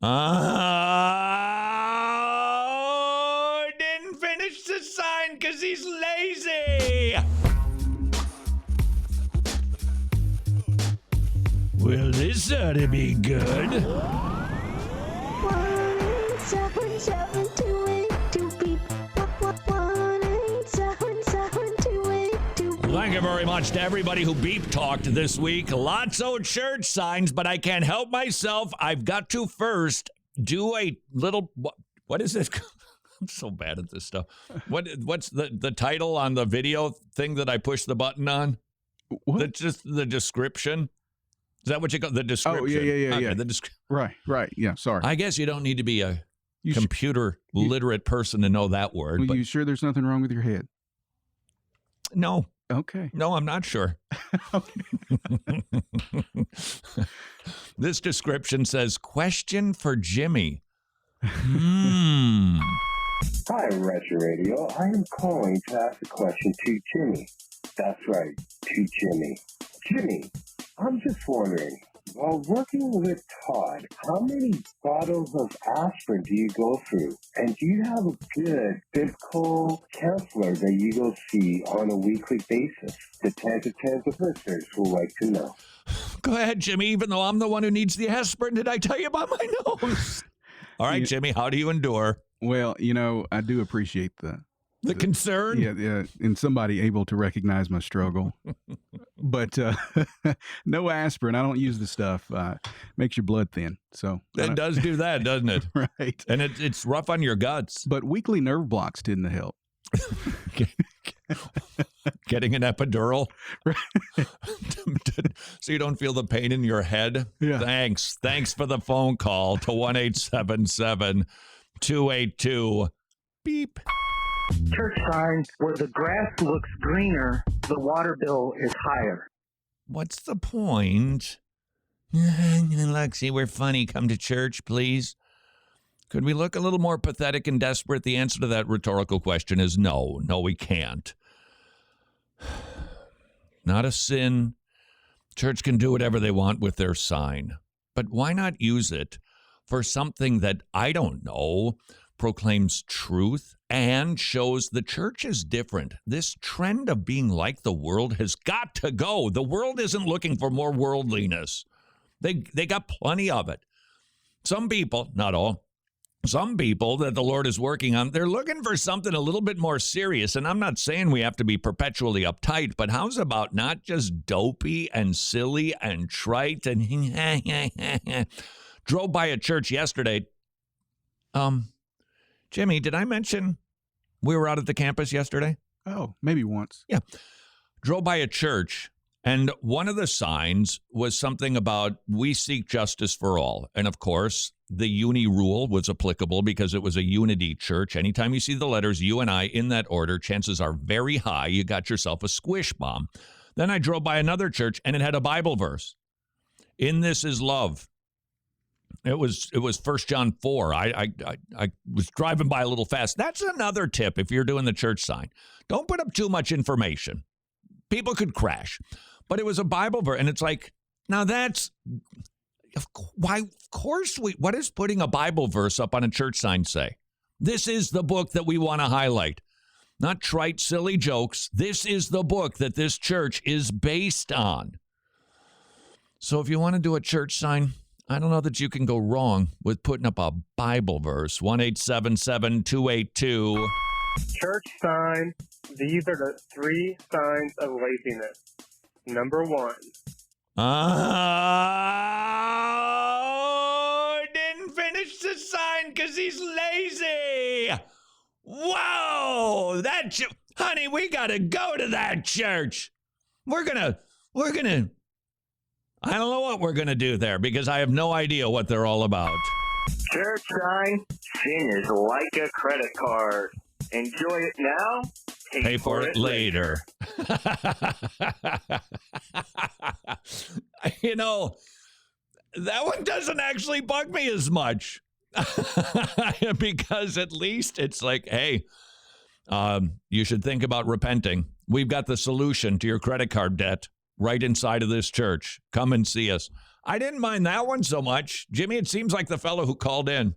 Didn't finish the sign because he's lazy. Well, this ought to be good. 1-877-282-BEEP. 1-877-282-BEEP. Thank you very much to everybody who beep talked this week. Lots of church signs, but I can't help myself. I've got to first do a little, what is it? I'm so bad at this stuff. What's the title on the video thing that I push the button on? What? That's just the description. Is that what you call the description? Oh, yeah. Okay, Right. Yeah, sorry. I guess you don't need to be a You computer literate person to know that word. Well, But you sure there's nothing wrong with your head? no, Okay. I'm not sure. This description says, question for Jimmy. Hi, Wretched Radio. I am calling to ask a question to Jimmy. That's right, to Jimmy. Jimmy, I'm just wondering, while working with Todd, how many bottles of aspirin do you go through? And do you have a good biblical counselor that you go see on a weekly basis? The tens of listeners would like to know. Go ahead, Jimmy, even though I'm the one who needs the aspirin. Did I tell you about my nose? All right, Jimmy, how do you endure? Well, I do appreciate the concern? Yeah, and somebody able to recognize my struggle. But no aspirin. I don't use the stuff. Makes your blood thin. So It does do that, doesn't it? Right. And it's rough on your guts. But weekly nerve blocks tend to help. Getting an epidural so you don't feel the pain in your head. Yeah. Thanks for the phone call to 1-877-282-BEEP. Church sign where the grass looks greener, the water bill is higher. What's the point? Lexi, we're funny. Come to church, please. Could we look a little more pathetic and desperate? The answer to that rhetorical question is no. No, we can't. Not a sin. Church can do whatever they want with their sign. But why not use it for something that, I don't know, proclaims truth and shows the church is different? This trend of being like the world has got to go. The world isn't looking for more worldliness. They got plenty of it. Some people, not all, some people that the Lord is working on, they're looking for something a little bit more serious. And I'm not saying we have to be perpetually uptight, but how's about not just dopey and silly and trite and drove by a church yesterday. Jimmy, did I mention we were out at the campus yesterday? Oh, maybe once. Yeah. Drove by a church, and one of the signs was something about we seek justice for all. And of course, the uni rule was applicable because it was a unity church. Anytime you see the letters U and I in that order, chances are very high you got yourself a squish bomb. Then I drove by another church, and it had a Bible verse. In this is love. It was 1 John 4. I was driving by a little fast. That's another tip if you're doing the church sign. Don't put up too much information. People could crash. But it was a Bible verse, and it's like, now that's why? Of course, what does putting a Bible verse up on a church sign say? This is the book that we want to highlight. Not trite, silly jokes. This is the book that this church is based on. So if you want to do a church sign, I don't know that you can go wrong with putting up a Bible verse. 1-877-282. Church sign. These are the 3 signs of laziness. Number 1. Didn't finish the sign because he's lazy. Whoa, honey, we got to go to that church. We're gonna, I don't know what we're going to do there because I have no idea what they're all about. Church sign. Sin is like a credit card. Enjoy it now. Pay for it later. That one doesn't actually bug me as much because at least it's like, hey, you should think about repenting. We've got the solution to your credit card debt right inside of this church. Come and see us. I didn't mind that one so much. Jimmy, it seems like the fellow who called in.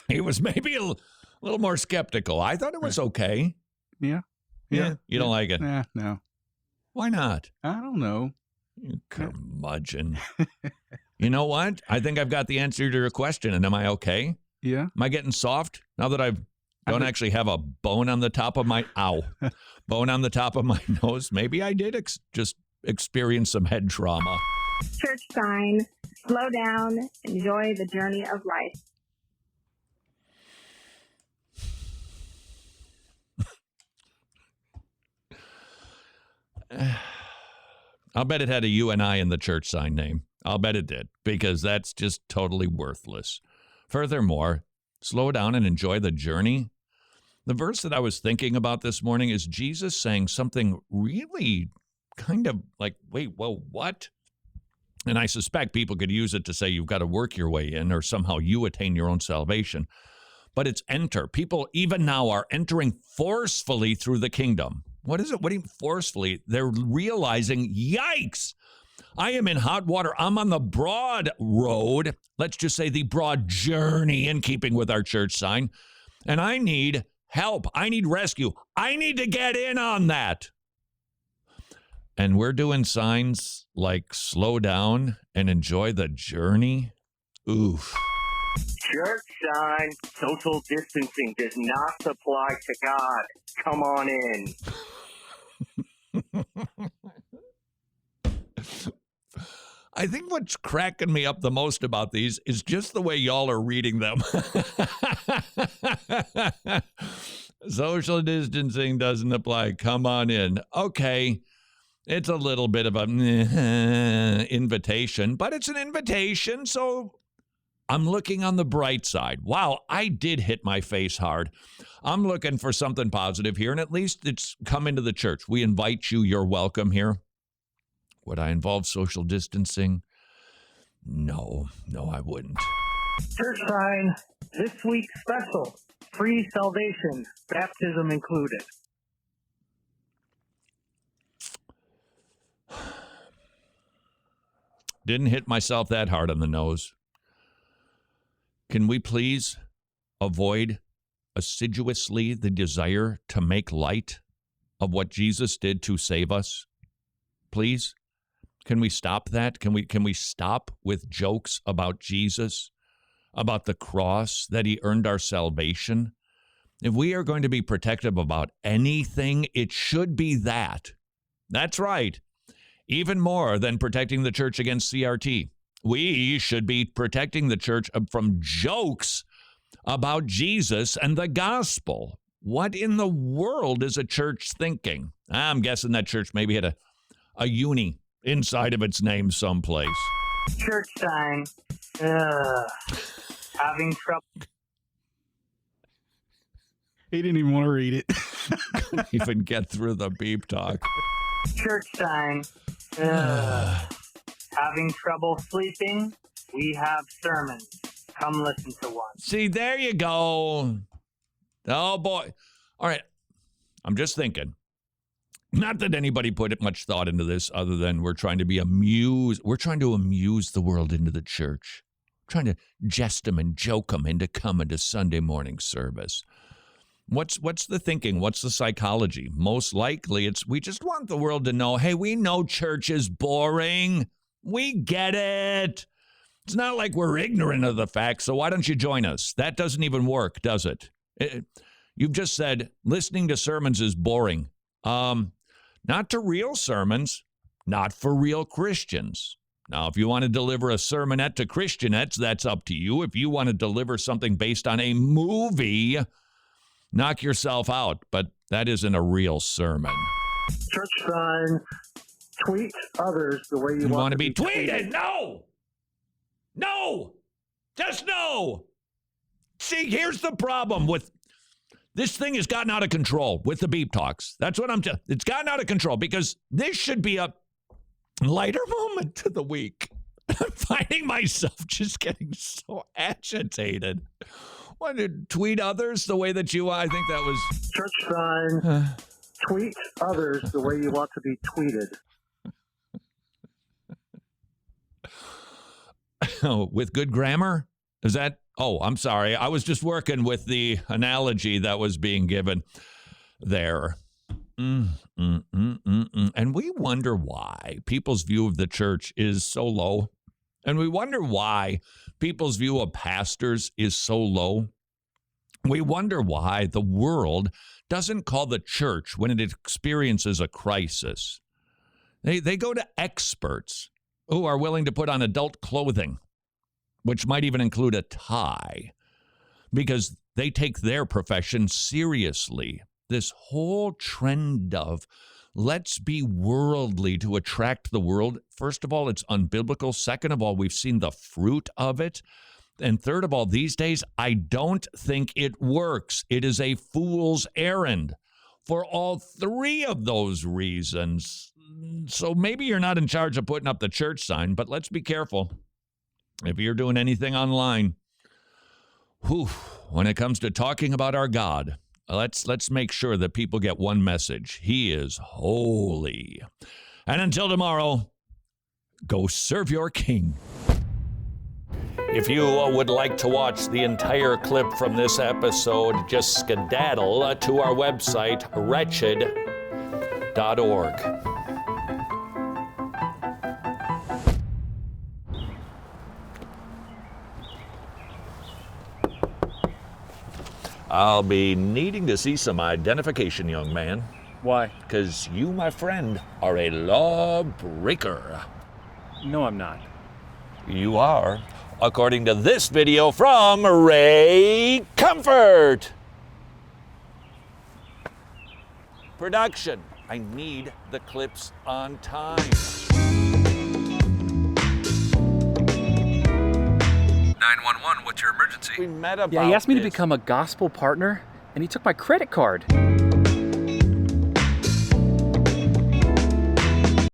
He was maybe a little more skeptical. I thought it was okay. Yeah. You don't like it? Nah, no. Why not? I don't know. You curmudgeon. You know what? I think I've got the answer to your question, and am I okay? Yeah. Am I getting soft now that I don't actually have a bone on the top of my bone on the top of my nose? Maybe I did just experience some head trauma. Church sign, slow down, enjoy the journey of life. I'll bet it had a you and I in the church sign name. I'll bet it did, because that's just totally worthless. Furthermore, slow down and enjoy the journey. The verse that I was thinking about this morning is Jesus saying something really kind of like, wait, whoa, what? And I suspect people could use it to say you've got to work your way in or somehow you attain your own salvation. But it's enter. People even now are entering forcefully through the kingdom. What is it? What do you mean forcefully? They're realizing, yikes, I am in hot water. I'm on the broad road. Let's just say the broad journey, in keeping with our church sign. And I need help. I need rescue. I need to get in on that. And we're doing signs like slow down and enjoy the journey. Oof. Church sign, social distancing does not apply to God. Come on in. I think what's cracking me up the most about these is just the way y'all are reading them. Social distancing doesn't apply. Come on in. Okay. It's a little bit of a invitation, but it's an invitation, so I'm looking on the bright side. Wow, I did hit my face hard. I'm looking for something positive here, and at least it's come into the church. We invite you. You're welcome here. Would I involve social distancing? No, I wouldn't. Church sign, this week special, free salvation, baptism included. Didn't hit myself that hard on the nose. Can we please avoid assiduously the desire to make light of what Jesus did to save us? Please? Can we stop that? Can we stop with jokes about Jesus, about the cross, that he earned our salvation? If we are going to be protective about anything, it should be that. That's right. Even more than protecting the church against CRT. We should be protecting the church from jokes about Jesus and the gospel. What in the world is a church thinking? I'm guessing that church maybe had a uni inside of its name someplace. Church sign, having trouble. He didn't even want to read it. Couldn't even get through the beep talk. Church sign, having trouble sleeping. We have sermons. Come listen to one. See, there you go. Oh, boy. All right. I'm just thinking. Not that anybody put much thought into this other than we're trying to be amused. We're trying to amuse the world into the church. Trying to jest them and joke them into coming to Sunday morning service. What's the thinking? What's the psychology? Most likely we just want the world to know, hey, we know church is boring. We get it. It's not like we're ignorant of the facts, so why don't you join us? That doesn't even work, does it? You've just said listening to sermons is boring. Not to real sermons, not for real Christians. Now, if you want to deliver a sermonette to Christianettes, that's up to you. If you want to deliver something based on a movie, knock yourself out, but that isn't a real sermon. Church sign, tweet others the way you want to be tweeted. No, just no. See, here's the problem with this thing has gotten out of control with the beep talks. That's what it's gotten out of control because this should be a lighter moment to the week. I'm finding myself just getting so agitated. Want to tweet others the way that you, I think that was. Church sign, tweet others the way you want to be tweeted. With good grammar? Is that? Oh, I'm sorry. I was just working with the analogy that was being given there. And we wonder why people's view of the church is so low. And we wonder why people's view of pastors is so low. We wonder why the world doesn't call the church when it experiences a crisis. They go to experts who are willing to put on adult clothing, which might even include a tie, because they take their profession seriously. This whole trend of let's be worldly to attract the world, first of all, it's unbiblical. Second of all, we've seen the fruit of it. And third of all, these days, I don't think it works. It is a fool's errand for all three of those reasons. So maybe you're not in charge of putting up the church sign, but let's be careful. If you're doing anything online, when it comes to talking about our God, let's make sure that people get one message. He is holy. And until tomorrow, go serve your king. If you would like to watch the entire clip from this episode, just skedaddle to our website, wretched.org. I'll be needing to see some identification, young man. Why? Because you, my friend, are a lawbreaker. No, I'm not. You are, according to this video from Ray Comfort. Production, I need the clips on time. 911, what's your emergency? We met about Yeah, he asked me to this. become a gospel partner, and he took my credit card.